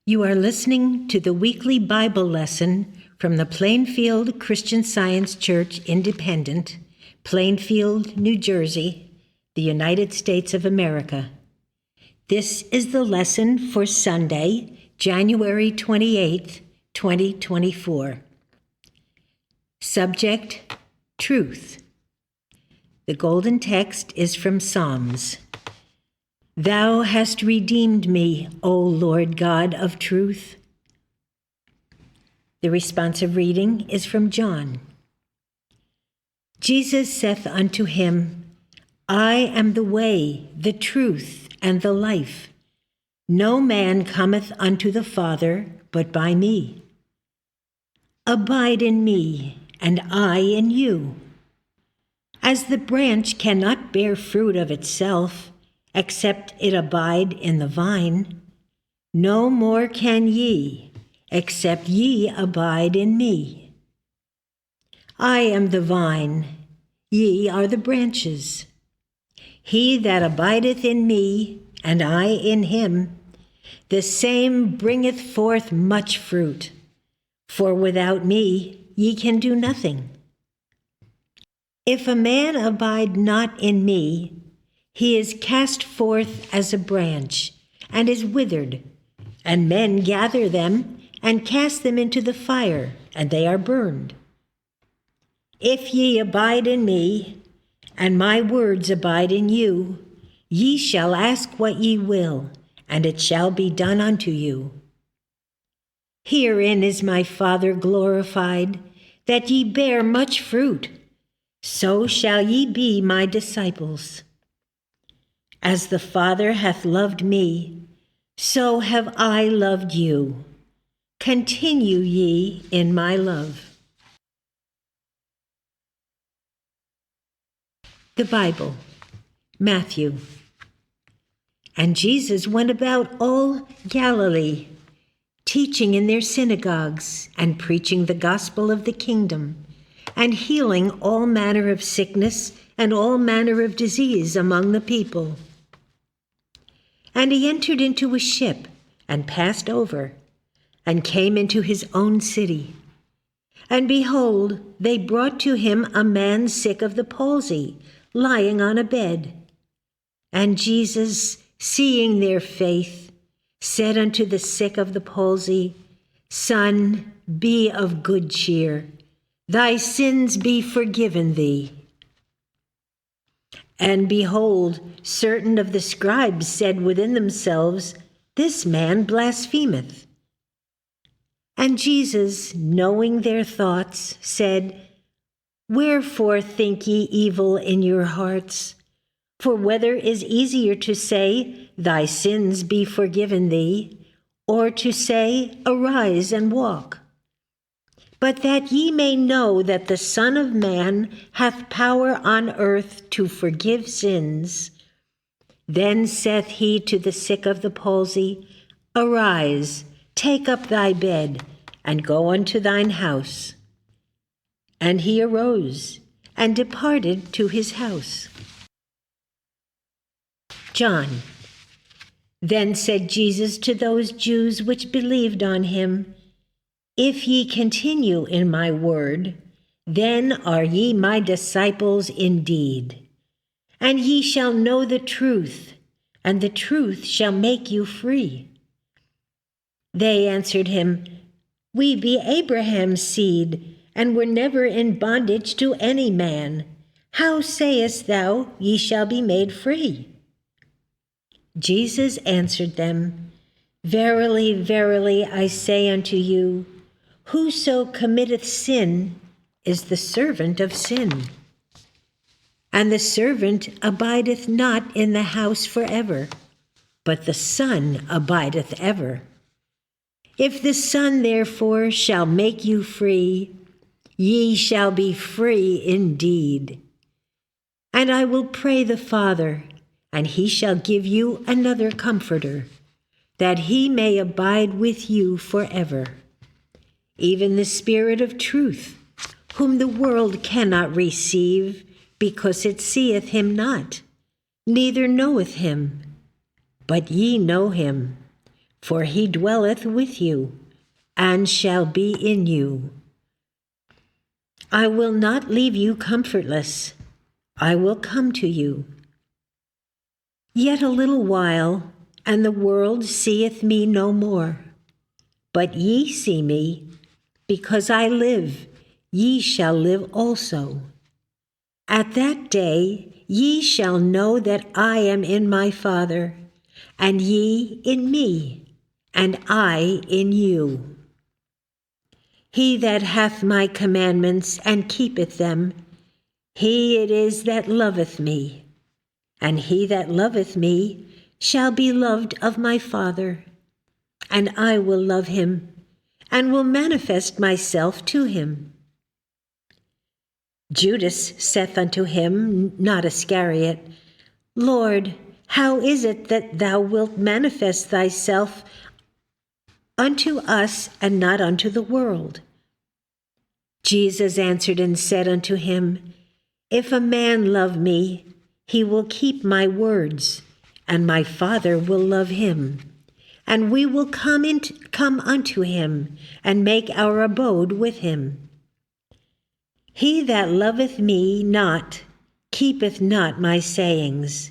You are listening to the weekly Bible lesson from the Plainfield Christian Science Church Independent, Plainfield, New Jersey, the United States of America. This is the lesson for Sunday, January 28th, 2024. Subject, Truth. The golden text is from Psalms. Thou hast redeemed me, O Lord God of truth. The responsive reading is from John. Jesus saith unto him, I am the way, the truth, and the life. No man cometh unto the Father but by me. Abide in me, and I in you. As the branch cannot bear fruit of itself, except it abide in the vine, no more can ye, except ye abide in me. I am the vine, ye are the branches. He that abideth in me, and I in him, the same bringeth forth much fruit, for without me ye can do nothing. If a man abide not in me, he is cast forth as a branch, and is withered, and men gather them, and cast them into the fire, and they are burned. If ye abide in me, and my words abide in you, ye shall ask what ye will, and it shall be done unto you. Herein is my Father glorified, that ye bear much fruit, so shall ye be my disciples. As the Father hath loved me, so have I loved you. Continue ye in my love. The Bible, Matthew. And Jesus went about all Galilee, teaching in their synagogues, and preaching the gospel of the kingdom, and healing all manner of sickness and all manner of disease among the people. And he entered into a ship, and passed over, and came into his own city. And behold, they brought to him a man sick of the palsy, lying on a bed. And Jesus, seeing their faith, said unto the sick of the palsy, Son, be of good cheer, thy sins be forgiven thee. And behold, certain of the scribes said within themselves, This man blasphemeth. And Jesus, knowing their thoughts, said, Wherefore think ye evil in your hearts? For whether is easier to say, Thy sins be forgiven thee, or to say, Arise and walk? But that ye may know that the Son of Man hath power on earth to forgive sins, then saith he to the sick of the palsy, Arise, take up thy bed, and go unto thine house. And he arose, and departed to his house. John. Then said Jesus to those Jews which believed on him, If ye continue in my word, then are ye my disciples indeed. And ye shall know the truth, and the truth shall make you free. They answered him, We be Abraham's seed, and were never in bondage to any man. How sayest thou, Ye shall be made free? Jesus answered them, Verily, verily, I say unto you, Whoso committeth sin is the servant of sin. And the servant abideth not in the house forever, but the Son abideth ever. If the Son therefore shall make you free, ye shall be free indeed. And I will pray the Father, and he shall give you another Comforter, that he may abide with you forever. Even the Spirit of truth, whom the world cannot receive, because it seeth him not, neither knoweth him. But ye know him, for he dwelleth with you, and shall be in you. I will not leave you comfortless. I will come to you. Yet a little while, and the world seeth me no more. But ye see me, because I live, ye shall live also. At that day ye shall know that I am in my Father, and ye in me, and I in you. He that hath my commandments and keepeth them, he it is that loveth me. And he that loveth me shall be loved of my Father, and I will love him, and will manifest myself to him. Judas saith unto him, not Iscariot, Lord, how is it that thou wilt manifest thyself unto us, and not unto the world? Jesus answered and said unto him, If a man love me, he will keep my words, and my Father will love him, and we will come unto him, and make our abode with him. He that loveth me not keepeth not my sayings,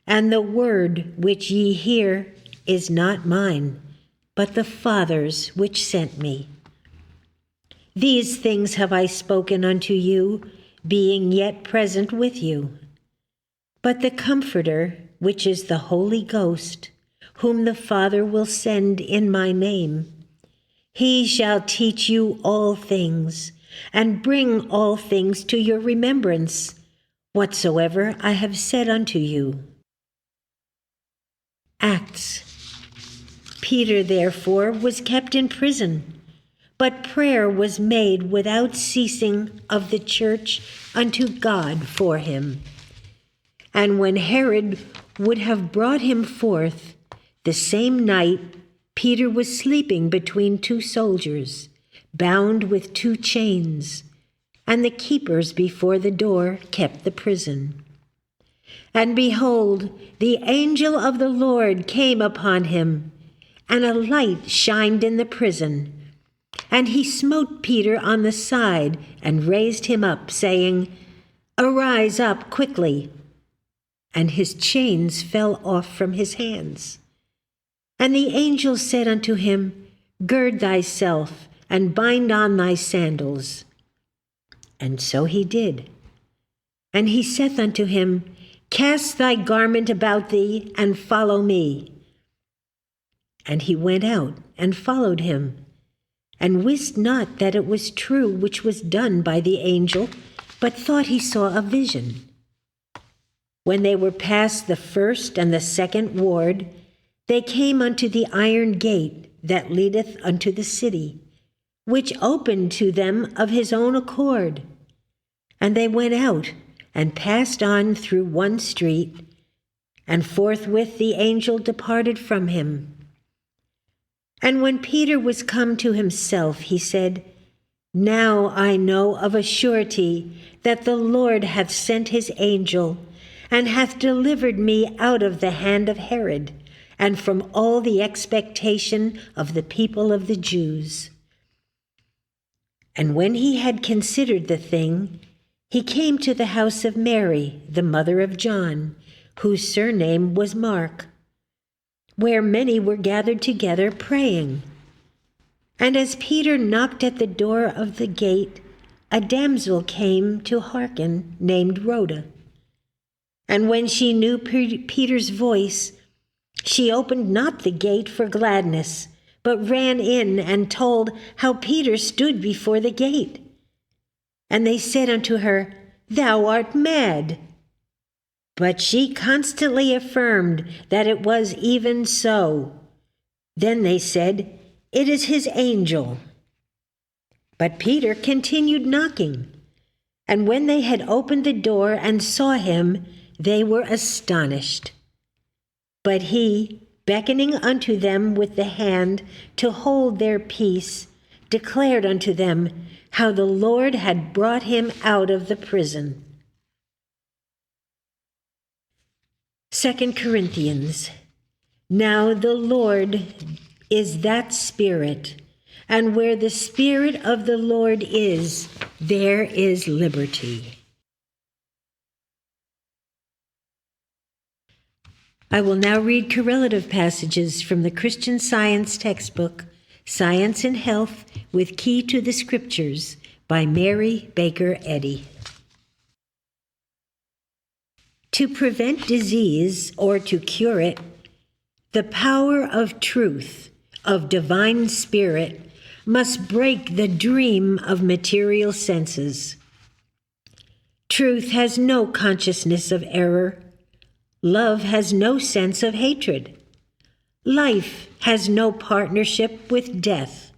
and the word which ye hear is not mine, but the Father's which sent me. These things have I spoken unto you, being yet present with you. But the Comforter, which is the Holy Ghost, whom the Father will send in my name, he shall teach you all things, and bring all things to your remembrance, whatsoever I have said unto you. Acts. Peter, therefore, was kept in prison, but prayer was made without ceasing of the church unto God for him. And when Herod would have brought him forth, the same night Peter was sleeping between two soldiers, bound with two chains, and the keepers before the door kept the prison. And behold, the angel of the Lord came upon him, and a light shined in the prison. And he smote Peter on the side and raised him up, saying, Arise up quickly. And his chains fell off from his hands. And the angel said unto him, Gird thyself, and bind on thy sandals. And so he did. And he saith unto him, Cast thy garment about thee, and follow me. And he went out and followed him, and wist not that it was true which was done by the angel, but thought he saw a vision. When they were past the first and the second ward, they came unto the iron gate that leadeth unto the city, which opened to them of his own accord. And they went out and passed on through one street, and forthwith the angel departed from him. And when Peter was come to himself, he said, Now I know of a surety that the Lord hath sent his angel, and hath delivered me out of the hand of Herod, and from all the expectation of the people of the Jews. And when he had considered the thing, he came to the house of Mary, the mother of John, whose surname was Mark, where many were gathered together praying. And as Peter knocked at the door of the gate, a damsel came to hearken, named Rhoda. And when she knew Peter's voice, she opened not the gate for gladness, but ran in and told how Peter stood before the gate. And they said unto her, Thou art mad. But she constantly affirmed that it was even so. Then they said, It is his angel. But Peter continued knocking. And when they had opened the door and saw him, they were astonished. But he, beckoning unto them with the hand to hold their peace, declared unto them how the Lord had brought him out of the prison. 2 Corinthians. Now the Lord is that Spirit, and where the Spirit of the Lord is, there is liberty. I will now read correlative passages from the Christian Science textbook, Science and Health with Key to the Scriptures, by Mary Baker Eddy. To prevent disease or to cure it, the power of truth, of divine spirit, must break the dream of material senses. Truth has no consciousness of error. Love has no sense of hatred. Life has no partnership with death.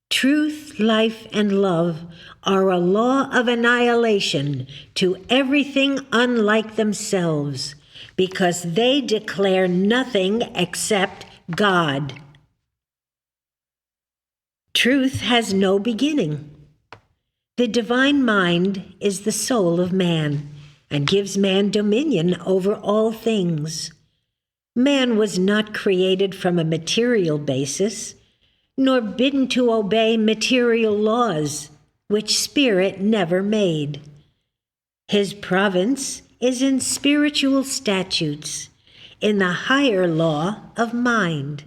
Truth, life, and love are a law of annihilation to everything unlike themselves, because they declare nothing except God. Truth has no beginning. The divine mind is the soul of man and gives man dominion over all things. Man was not created from a material basis, nor bidden to obey material laws, which spirit never made. His province is in spiritual statutes, in the higher law of mind.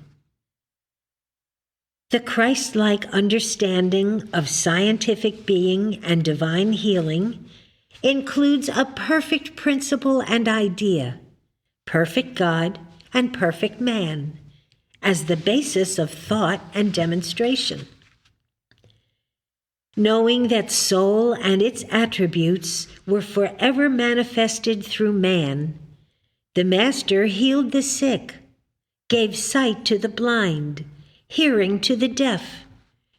The Christ-like understanding of scientific being and divine healing includes a perfect principle and idea, perfect God and perfect man, as the basis of thought and demonstration. Knowing that soul and its attributes were forever manifested through man, the Master healed the sick, gave sight to the blind, hearing to the deaf,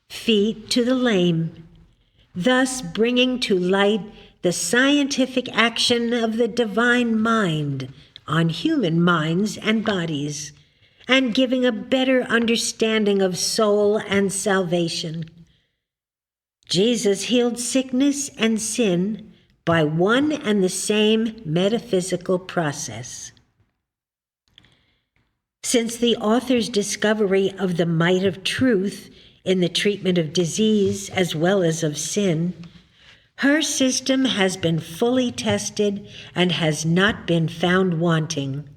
feet to the lame, thus bringing to light the scientific action of the divine mind on human minds and bodies, and giving a better understanding of soul and salvation. Jesus healed sickness and sin by one and the same metaphysical process. Since the author's discovery of the might of truth in the treatment of disease as well as of sin, her system has been fully tested and has not been found wanting.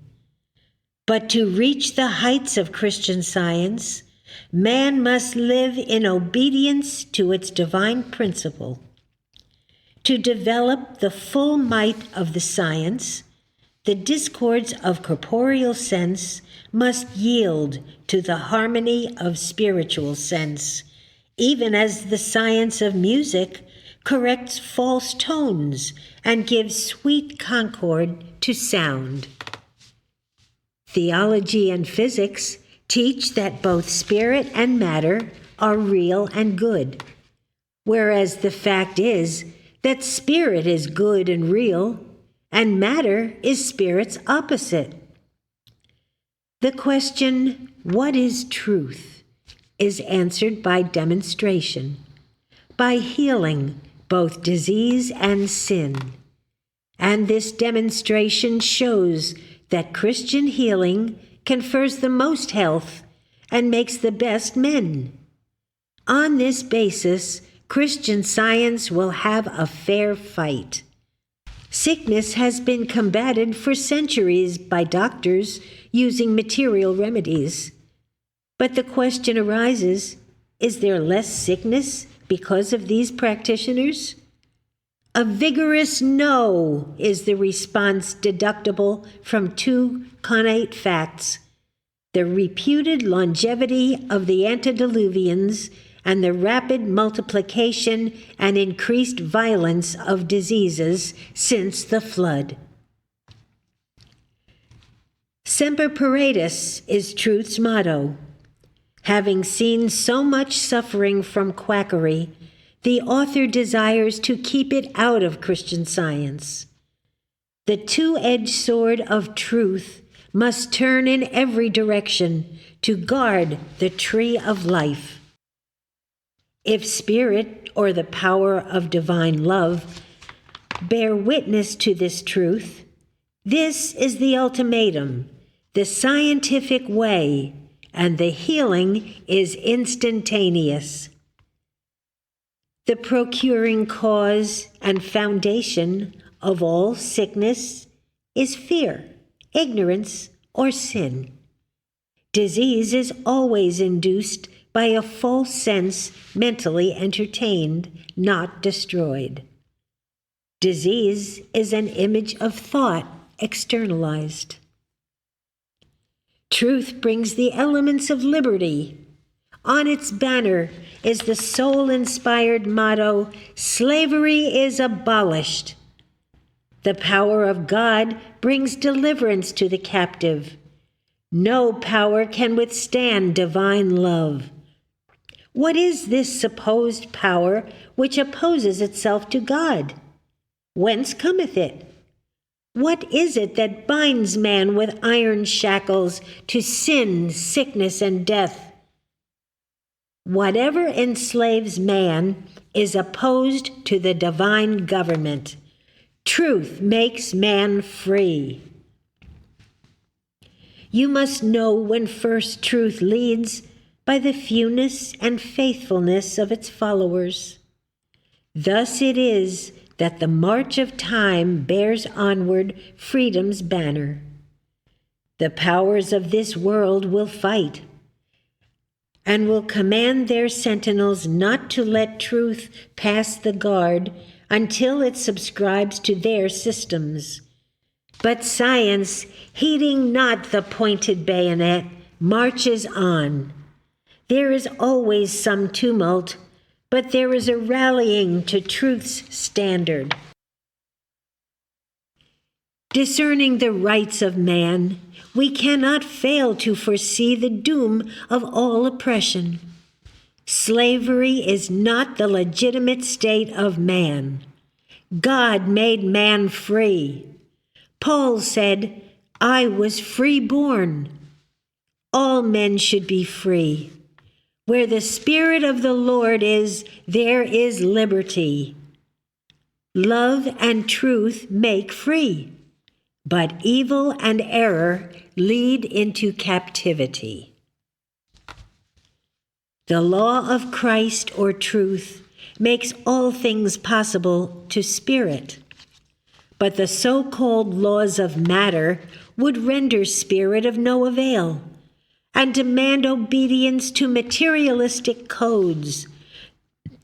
But to reach the heights of Christian Science, man must live in obedience to its divine principle. To develop the full might of the science, the discords of corporeal sense must yield to the harmony of spiritual sense, even as the science of music corrects false tones and gives sweet concord to sound. Theology and physics teach that both spirit and matter are real and good, whereas the fact is that spirit is good and real, and matter is spirit's opposite. The question, what is truth, is answered by demonstration, by healing both disease and sin. And this demonstration shows that Christian healing confers the most health and makes the best men. On this basis, Christian Science will have a fair fight. Sickness has been combated for centuries by doctors using material remedies. But the question arises, is there less sickness because of these practitioners? A vigorous no is the response deductible from two connate facts: the reputed longevity of the antediluvians and the rapid multiplication and increased violence of diseases since the flood. Semper Paratus is truth's motto. Having seen so much suffering from quackery, the author desires to keep it out of Christian Science. The two-edged sword of truth must turn in every direction to guard the tree of life. If spirit, or the power of divine love, bear witness to this truth, this is the ultimatum, the scientific way, and the healing is instantaneous. The procuring cause and foundation of all sickness is fear, ignorance, or sin. Disease is always induced by a false sense mentally entertained, not destroyed. Disease is an image of thought externalized. Truth brings the elements of liberty. On its banner is the soul-inspired motto, "Slavery is abolished." The power of God brings deliverance to the captive. No power can withstand divine love. What is this supposed power which opposes itself to God? Whence cometh it? What is it that binds man with iron shackles to sin, sickness, and death? Whatever enslaves man is opposed to the divine government. Truth makes man free. You must know when first truth leads by the fewness and faithfulness of its followers. Thus it is that the march of time bears onward freedom's banner. The powers of this world will fight and will command their sentinels not to let truth pass the guard until it subscribes to their systems. But science, heeding not the pointed bayonet, marches on. There is always some tumult, but there is a rallying to truth's standard. Discerning the rights of man, we cannot fail to foresee the doom of all oppression. Slavery is not the legitimate state of man. God made man free. Paul said, "I was free-born." All men should be free. Where the Spirit of the Lord is, there is liberty. Love and truth make free, but evil and error lead into captivity. The law of Christ or truth makes all things possible to spirit, but the so-called laws of matter would render spirit of no avail and demand obedience to materialistic codes,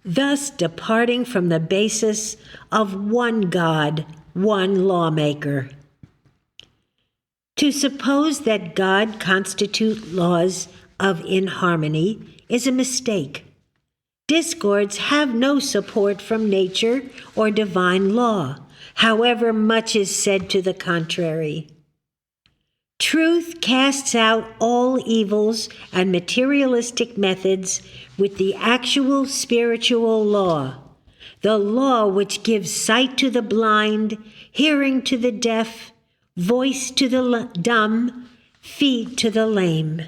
thus departing from the basis of one God, one lawmaker. To suppose that God constitutes laws of inharmony is a mistake. Discords have no support from nature or divine law, however much is said to the contrary. Truth casts out all evils and materialistic methods with the actual spiritual law, the law which gives sight to the blind, hearing to the deaf, voice to the dumb, feet to the lame.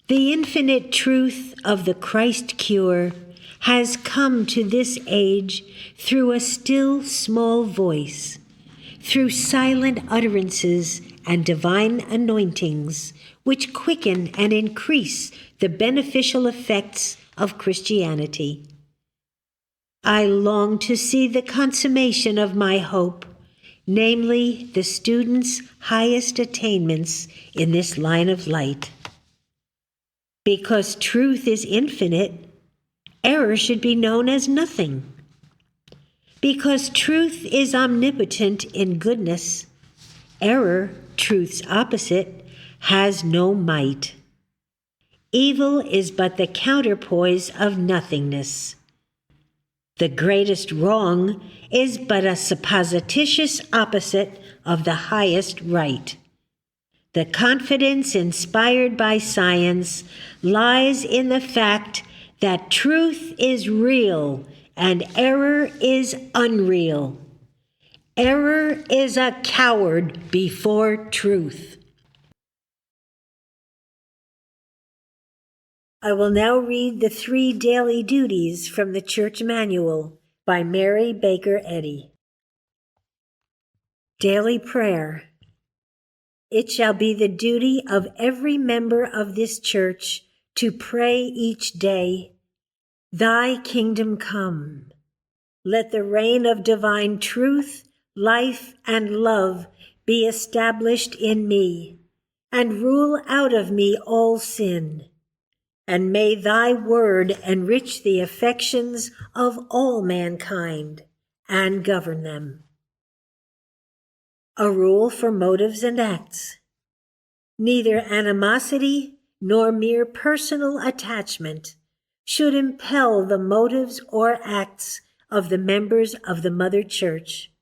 The infinite truth of the Christ cure has come to this age through a still small voice, through silent utterances and divine anointings, which quicken and increase the beneficial effects of Christianity. I long to see the consummation of my hope, namely the student's highest attainments in this line of light. Because truth is infinite, error should be known as nothing. Because truth is omnipotent in goodness, error, truth's opposite, has no might. Evil is but the counterpoise of nothingness. The greatest wrong is but a supposititious opposite of the highest right. The confidence inspired by science lies in the fact that truth is real and error is unreal. Error is a coward before truth. I will now read the 3 daily duties from the Church Manual by Mary Baker Eddy. Daily prayer. It shall be the duty of every member of this church to pray each day, Thy kingdom come. Let the reign of divine truth, life, and love be established in me, and rule out of me all sin. And may thy word enrich the affections of all mankind and govern them. A rule for motives and acts. Neither animosity nor mere personal attachment should impel the motives or acts of the members of the Mother Church.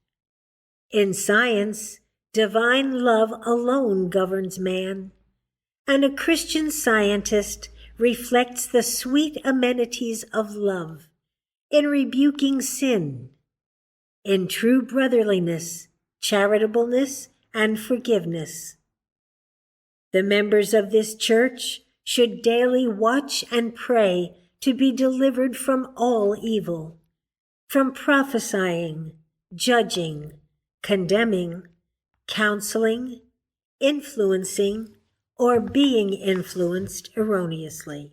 In science, divine love alone governs man, and a Christian scientist reflects the sweet amenities of love in rebuking sin, in true brotherliness, charitableness, and forgiveness. The members of this church should daily watch and pray to be delivered from all evil, from prophesying, judging, condemning, counseling, influencing, or being influenced erroneously.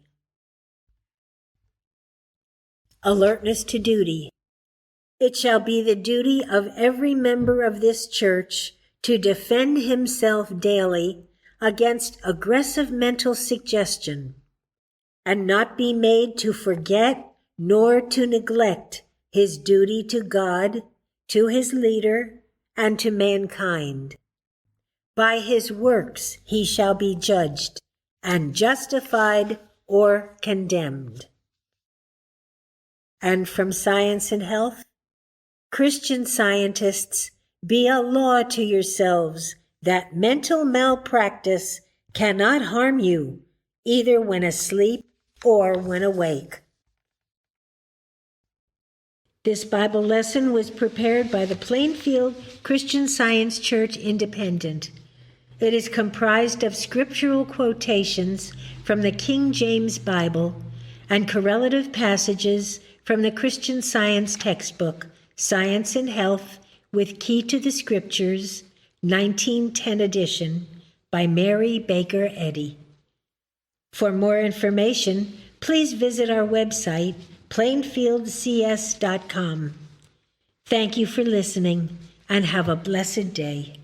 Alertness to duty. It shall be the duty of every member of this church to defend himself daily against aggressive mental suggestion, and not be made to forget nor to neglect his duty to God, to his leader, and to mankind. By his works he shall be judged, and justified or condemned. And from Science and Health, Christian scientists, be a law to yourselves that mental malpractice cannot harm you, either when asleep or when awake. This Bible lesson was prepared by the Plainfield Christian Science Church Independent. It is comprised of scriptural quotations from the King James Bible and correlative passages from the Christian Science textbook, Science and Health with Key to the Scriptures, 1910 edition, by Mary Baker Eddy. For more information, please visit our website, plainfieldcs.com. Thank you for listening, and have a blessed day.